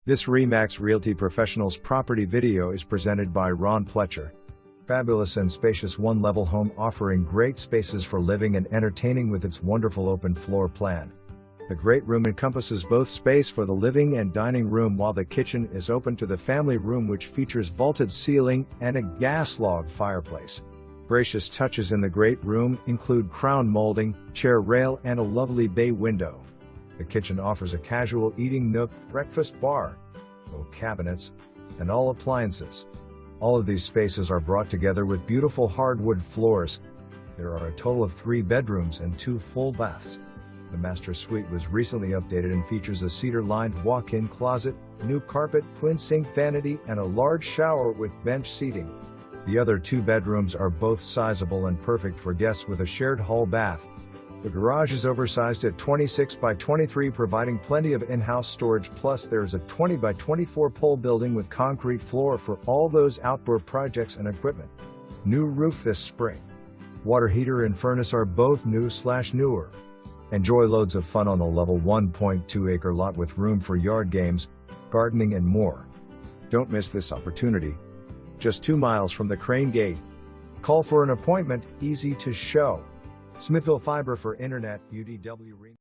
This RE/MAX Realty Professionals property video is presented by Plecher. Fabulous and spacious one-level home offering great spaces for living and entertaining with its wonderful open floor plan. The great room encompasses both space for the living and dining room, while the kitchen is open to the family room, which features vaulted ceiling and a gas log fireplace. Gracious touches in the great room include crown molding, chair rail, and a lovely bay window. The kitchen offers a casual eating nook, breakfast bar, low cabinets, and all appliances. All of these spaces are brought together with beautiful hardwood floors. There are a total of 3 bedrooms and 2 full baths. The master suite was recently updated and features a cedar-lined walk-in closet, new carpet, twin sink vanity, and a large shower with bench seating. The other 2 bedrooms are both sizable and perfect for guests with a shared hall bath. The garage is oversized at 26 by 23, providing plenty of in-house storage, plus there is a 20 by 24 pole building with concrete floor for all those outdoor projects and equipment. New roof this spring. Water heater and furnace are both new/newer. Enjoy loads of fun on the level 1.2-acre lot with room for yard games, gardening, and more. Don't miss this opportunity. Just 2 miles from the Crane Gate. Call for an appointment, easy to show. Smithville Fiber for Internet, UDW.